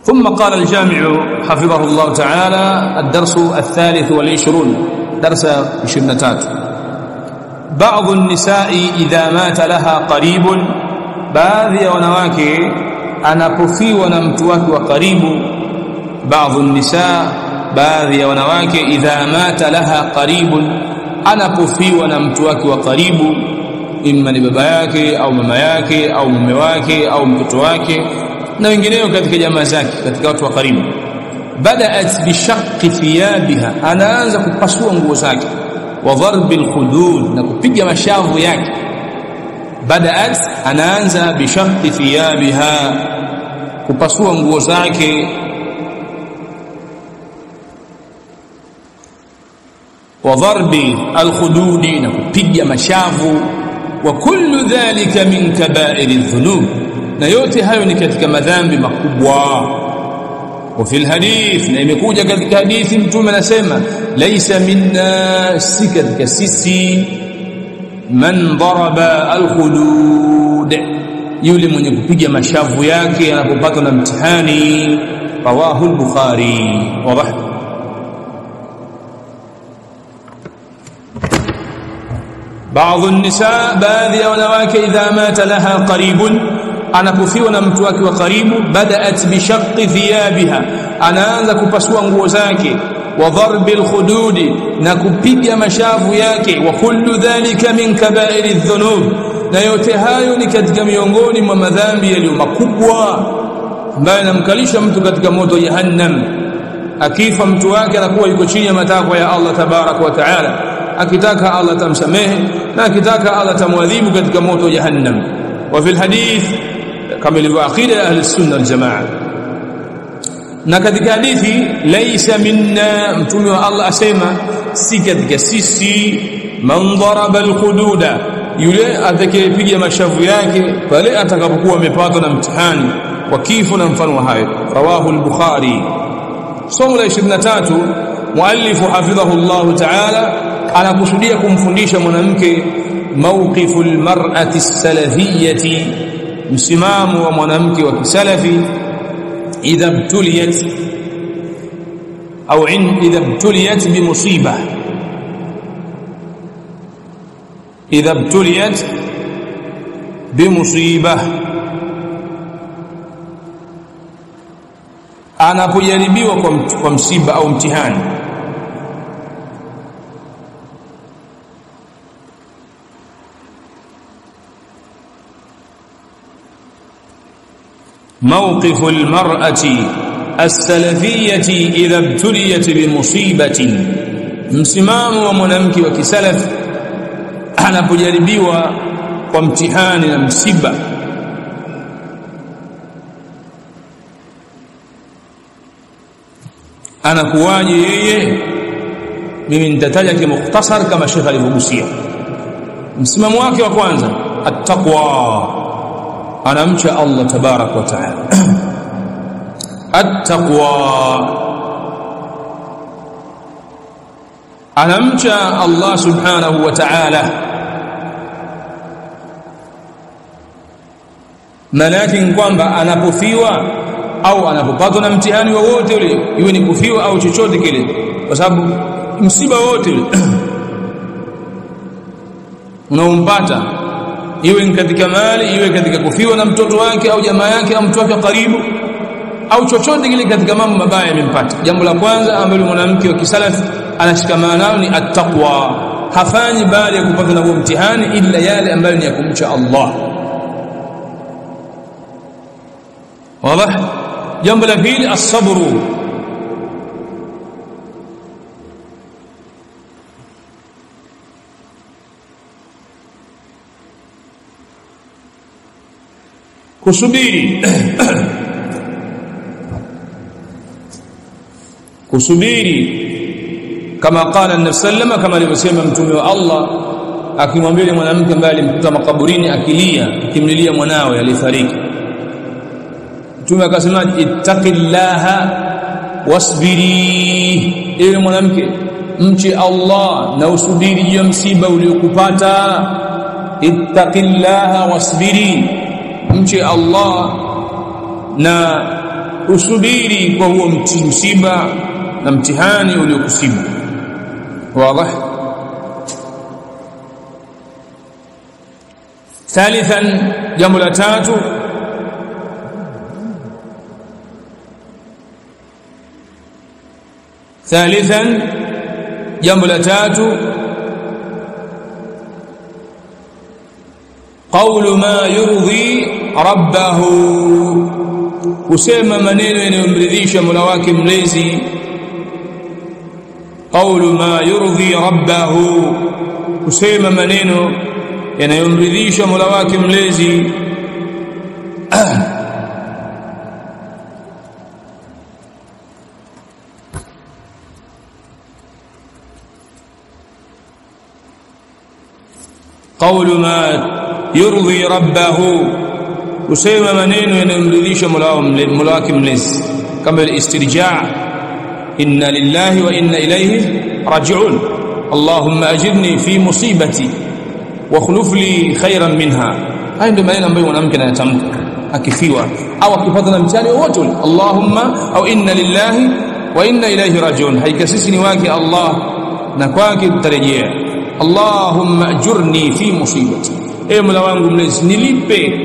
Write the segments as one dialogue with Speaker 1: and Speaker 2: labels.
Speaker 1: ثم قال الجامع حفظه الله تعالى: الدرس 23 درس 23. بعض النساء إذا مات لها قريب، baadhi ya wanawake anapofiwa na mtu wake wa karibu. Baadhi النساء, baadhi ya wanawake, idha mata laha qaribun, anapofiwa na mtu wake wa karibu, imma ni baba yake au mama yake au mume wake au mtoto wake na wengineo katika jamaa zake, katika watu wa karibu. Bada'at bi shaqqi thiyabiha, anaanza kupasua nguo zake, wa dharbi al-khudud, na kupiga mashavu yake. Bada'at, anaanza bi shaqqi thiyabiha, kupasua nguo zake, wa dharbi al-khudud, na kupiga mashavu. Wa kullu dhalika min kaba'iri adh-dhunub, na yote hayo ni katika madhambi makubwa. Wa fil hadith, na imekuja katika hadithi mtume anasema: laysa minna, si katika sisi, man daraba al-khudud, yule mwenye kupiga mashavu yake anapopatwa na mtihani. Rawahu al-Bukhari. Wadah. بعض النساء، baadhi ya wanawake, idha mata laha qaribun, anapofiwa na mtu wake wa karibu. Bada'at bi shaqqi thiyabiha, anaanza kupasua nguo zake. Wa dharbi al-khudud, na kupiga mashavu yake. Wa kullu dhalika min kaba'iri adh-dhunub, na yote hayo ni katika miongoni mwa madhambi yaliyo makubwa ambayo yanamkalisha mtu katika moto wa jahannam. Akifa mtu wake anakuwa yuko chini ya matakwa ya Allah tabaraka wa taala. Akitaka Allah tamsamehe, na akitaka Allah tamwadhibu katika moto wa jahannam. Wa fil hadith, kama ilivyo aqida ahli sunna wal jamaa, na katika hadithi, laysa minna, mtume wa Allah asema si katika sisi, man daraba al-hududa, yule atakayepiga mashavu yake pale atakapokuwa amepatwa na mtihani wa kifo na mfano wa hayo. Rawahu al-Bukhari. Somo la 23, muallifu hafidhahu Allah ta'ala anakusudia kumfundisha mwanamke mawqifu al-mar'ati as-salafiyyati, msimamo wa mwanamke wa kisalafi, idha ibtuliyat au idha ibtuliyat bi musiba, idha ibtuliyat bi musiba, anapojaribiwa kwa msiba au mtihani. موقف المرأة السلفية إذا ابتليت بمصيبة، msimamo wa mwanamke wa kisalaf anapojaribiwa kwa mtihani na msiba. Anakuwaje yeye? Mimi nitataja kwa mukhtasar kama Sheikh alivyogusia. Msimamo wake wa kwanza, at-taqwa, anamcha Allah tabarak wa taala. At-taqwa, anamcha Allah subhanahu wa ta'ala. Maana kwamba anapofiwa au anapopatwa na mtihani wowote ule, iwe ni kufiwa au chochote kile, kwa sababu msiba wote ule unaompata, iwe ni katika mali, iwe katika kufiwa na mtoto wake au jamaa yake au mtu wake karibu, au chochote kile katika mambo mabaya yamempata, jambo la kwanza ambalo mwanamke wa kisalafi anashikamana nalo ni at-taqwa. Hafanyi baada ya kupata na mtihani ila yale ambayo ni ya kumcha Allah. Wazi. Jambo la pili, as-sabru, kusubiri kusubiri, kama qala an-nabi sallama, kama alivyosema mtume wa Allah akimwambia mwanamke ambaye alimkuta makaburini akilia, akimlilia mwanawe alifariki. Mtume akasema, ittaqillaha wasbiri, ewe mwanamke mche Allah na usubiri juu ya msiba uliokupata. Ittaqillaha wasbiri, mche Allah na usubiri kwa huo msiba na mtihani uliokusibu. Wazi. Thalithan, jambo la tatu, qawlu ma yurdi rabbahu, kusema maneno yanayomridhisha Mola wake mlezi. Qawlu ma yurdi rabbahu, kusema maneno yanayomridhisha Mola wake mlezi. Qawlu ma yurdi rabbahu, kusema maneno yanayomridhisha Mola wake mlezi, kama al-istirja', inna lillahi wa inna ilayhi raji'un, Allahumma ajirni fi musibati wa khuluf li khayran minha. Haya ndio maneno ambayo mwanamke anayatamka akifiwa au akipata na mtihani wote. Allahumma au inna lillahi wa inna ilayhi raji'un, haika sisi ni wake Allah na kwake tutarejea. Allahumma ajurni fi musibati, Mola wangu mlezi nilipe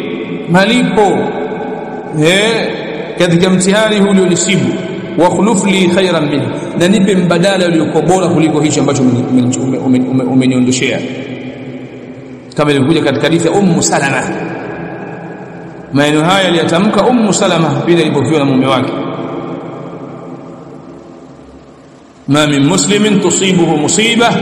Speaker 1: malipo katika mtihani huu ulionisibu. Wa khuluf li khayran minha, na nipe mbadala uliokuwa bora kuliko hicho ambacho umeniondoshea, kama ilivyokuja katika hadithi ya Salama. Maneno haya aliyatamka Salama pindi alipofiwa na mume wake. Ma min muslimin tusibuhu musiba,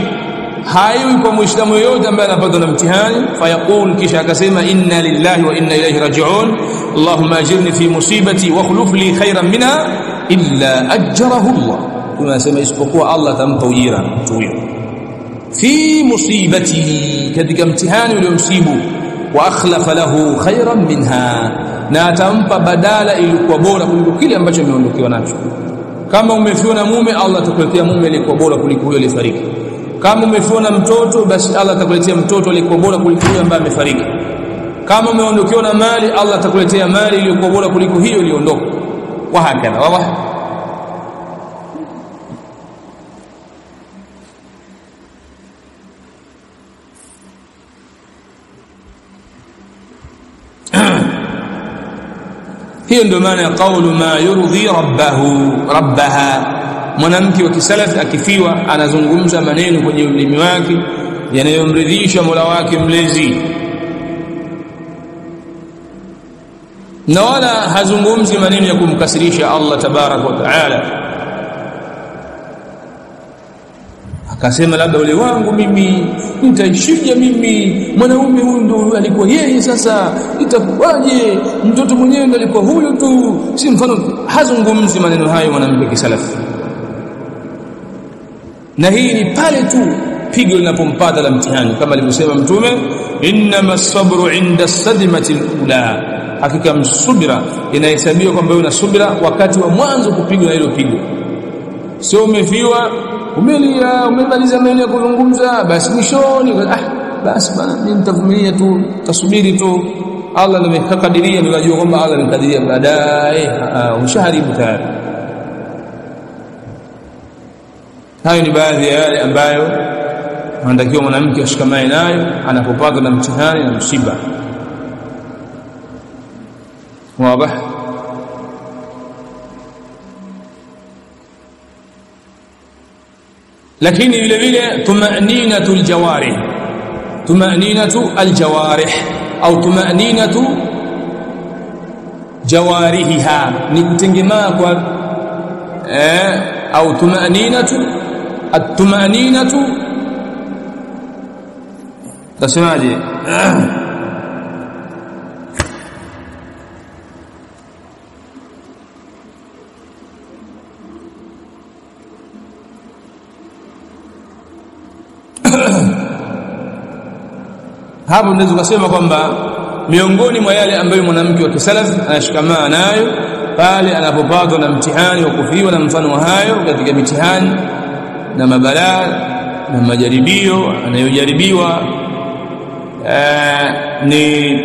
Speaker 1: hayo kwa muislamu yote ambaye anapatwa na mtihani, fayaqul, kisha akasema inna lillahi wa inna ilayhi raji'un, Allahumma ajirni fi musibati wa khuluf li khayran minha, illa ajrahu Allah, tunasema isipokuwa Allah atampa ujira mtu huyo fi musibatihi, katika mtihani uliomsibu, wa akhlafa lahu khayran minha, na atampa badala iliyokuwa bora kuliko kile ambacho ameondokewa nacho. Kama umefiwa na mume, Allah atakuletea mume aliyekuwa bora kuliko huyo aliyefariki. Kama umefiwa na mtoto, basi Allah atakuletea mtoto aliyekuwa bora kuliko huyo ambaye amefariki. Kama umeondokewa na mali, Allah atakuletea mali iliyokuwa bora kuliko hiyo iliyoondoka, wa hakadha. Wazi. Hiyo ndio maana ya qawlu ma yurdi rabbaha. Mwanamke wa kisalafi akifiwa anazungumza maneno kwenye ulimi wake yanayomridhisha Mola wake mlezi, na wala hazungumzi maneno ya kumkasirisha Allah tabaraka wa taala, akasema labda ule wangu mimi nitaishije, mimi mwanaume huyu ndo alikuwa yeye, sasa itakuwaje, mtoto mwenyewe ndo alikuwa huyo tu, si mfano. Hazungumzi maneno hayo mwanamke kisalafi. Na hii ni pale tu pigo linapompata la mtihani, kama alivyosema Mtume, innama as-sabru 'inda as-sadmati al-ula, hakika msubira inahesabiwa kwamba una subira wakati wa mwanzo kupigwa na hilo pigo. Sio umefiwa umelia umemaliza maneno ya kuzungumza, basi mwishoni basi bana mimi nitavumilia tu, tasubiri tu, Allah amekadiria, ninajua kwamba Allah amekadiria baadaye, ushaharibu tayari. Hayo ni baadhi ya yale ambayo anatakiwa mwanamke ashikamane nayo anapopatwa na mtihani na msiba. Wazi. Lakini vile vile tumaninatu aljawarih au tumaninatu jawarihiha, ni kutengemaa kwa au tumaninatu tasemaje, hapo unaweza kusema kwamba miongoni mwa yale ambayo mwanamke wa kisalafi anashikamana nayo pale anapopatwa na mtihani wa kufiwa na mfano hayo katika mitihani na mabalaa na majaribio anayojaribiwa, ni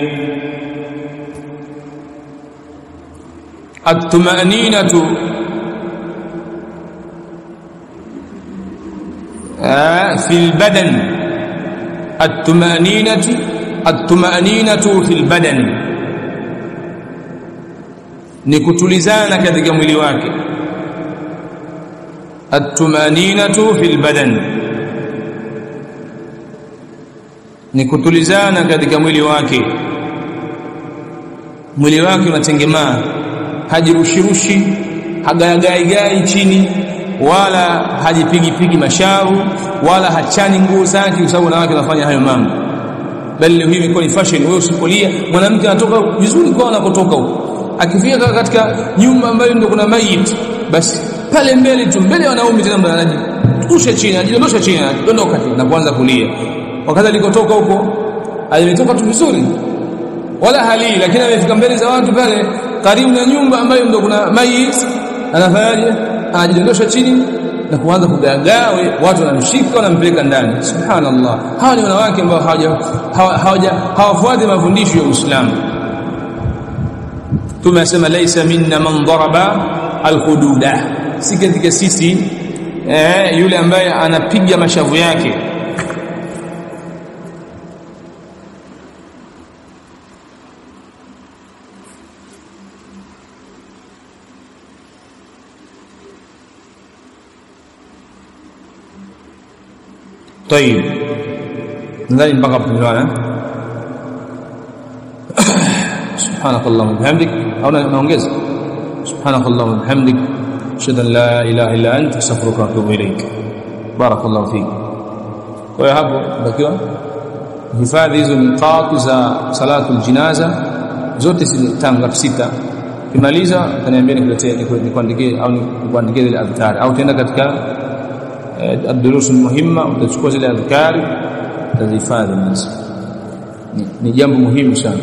Speaker 1: at-tuma'ninatu fil badan, at-tuma'ninatu fil badan ni kutulizana katika mwili wake. At-tuma'ninatu fil badan ni kutulizana katika mwili wake. Mwili wake unatengemaa, hajirushirushi, hagaigai chini, wala hajipigi mashavu, wala hachani nguo zake, kwa sababu wanawake wanafanya hayo mambo. Bali hii imekuwa ni fashion. Wewe usikulia mwanamke anatoka vizuri kwa anapotoka huko, akifika katika nyumba ambayo ndio kuna maiti, basi pale mbele tu, mbele ya wanaume tena mtu anajitusha chini, anajidondosha chini, anadondoka na kuanza kulia. Wakati alikotoka huko alitoka tu vizuri wala hali, lakini amefika mbele za watu pale karibu na nyumba ambayo ndio kuna maiti, anafanyaje? Anajidondosha chini na kuanza kugagawe, watu wanamshika wanampeleka ndani. Subhanallah, hawa ni wanawake ambao hawafuati mafundisho ya Uislamu. Tumesema laisa minna man daraba alhududa, si katika sisi yule ambaye anapiga mashavu yake. طيب nadhani mpaka tunaelewana. Subhanakallahumma wa bihamdik, au naongeza subhanakallahumma wa bihamdik, ashhadu an la ilaha illa anta, astaghfiruka wa atubu ilaik. Barakallahu fik. Kwa hiyo hapo bakiwa hifadhi hizo niqat za salatul jinaza zote zitanga 6. Kimaliza utaniambia nikuandikie au nikuandikie ile adhkar, au tenda katika ad-durus muhimma utachukua zile adhkari utazihifadhi. Ni jambo muhimu sana.